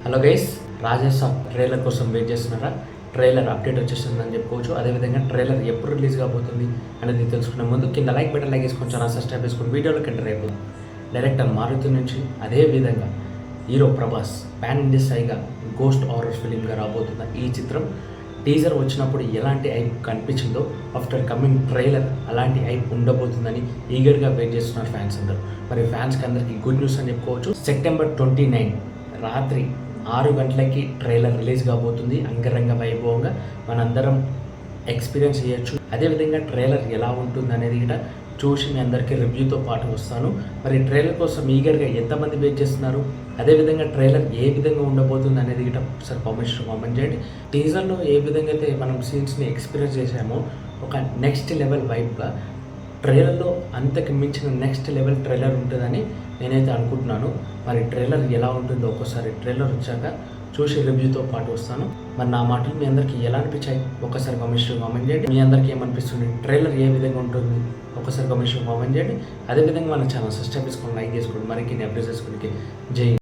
Hello guys, Rajesh trailer కోసం wait చేస్తున్నారా? Trailer update వచ్చేస్తుందని చెప్పుకోవచ్చు. అదేవిధంగా ట్రైలర్ ఎప్పుడు రిలీజ్ కాబోతుంది అనేది తెలుసుకునే ముందు కింద లైక్ బటన్ వేసుకొని ఛానల్ సబ్స్క్రైబ్ చేసుకొని వీడియోలోకి ఎంటర్ అయిపోతుంది. డైరెక్టర్ మారుతి నుంచి అదేవిధంగా హీరో ప్రభాస్ పాన్ ఇండియా స్థాయిగా గోస్ట్ హారర్ ఫిలింగా రాబోతున్న ఈ చిత్రం టీజర్ వచ్చినప్పుడు ఎలాంటి హైప్ కనిపించిందో ఆఫ్టర్ కమింగ్ ట్రైలర్ అలాంటి హైప్ ఉండబోతుందని ఈగర్గా వెయిట్ చేస్తున్నారు ఫ్యాన్స్ అందరూ. మరి ఫ్యాన్స్కి అందరికీ గుడ్ న్యూస్ అని చెప్పుకోవచ్చు. సెప్టెంబర్ 29 రాత్రి 6 గంటలకి ట్రైలర్ రిలీజ్ కాబోతుంది. అంగరంగ వైభవంగా మనందరం ఎక్స్పీరియన్స్ చేయొచ్చు. అదేవిధంగా ట్రైలర్ ఎలా ఉంటుంది అనేది కూడా చూసి మీ అందరికీ రివ్యూతో పాటు వస్తాను. మరి ట్రైలర్ కోసం ఈగర్గా ఎంతమంది వెయిట్ చేస్తున్నారు, అదేవిధంగా ట్రైలర్ ఏ విధంగా ఉండబోతుంది అనేది కూడా ఒకసారి కామెంట్ చేయండి. టీజర్లో ఏ విధంగా అయితే మనం సీన్స్ని ఎక్స్పీరియన్స్ చేసామో ఒక నెక్స్ట్ లెవెల్ వైబ్గా ట్రైలర్లో అంతకు మించిన నెక్స్ట్ లెవెల్ ట్రైలర్ ఉంటుందని నేనైతే అనుకుంటున్నాను. మరి ట్రైలర్ ఎలా ఉంటుందో ఒక్కసారి ట్రైలర్ వచ్చాక చూసి రివ్యూతో పాటు వస్తాను. మరి నా మాటలు మీ అందరికీ ఎలా అనిపించాయి ఒక్కసారి కామెంట్ చేయండి. మీ అందరికీ ఏమనిపిస్తుంది, ట్రైలర్ ఏ విధంగా ఉంటుంది ఒక్కసారి కామెంట్ చేయండి. అదేవిధంగా మన ఛానల్ సబ్స్క్రైబ్ చేసుకొని లైక్ చేసుకోండి. మరిన్ని అప్డేట్స్ చేసుకోండి. జై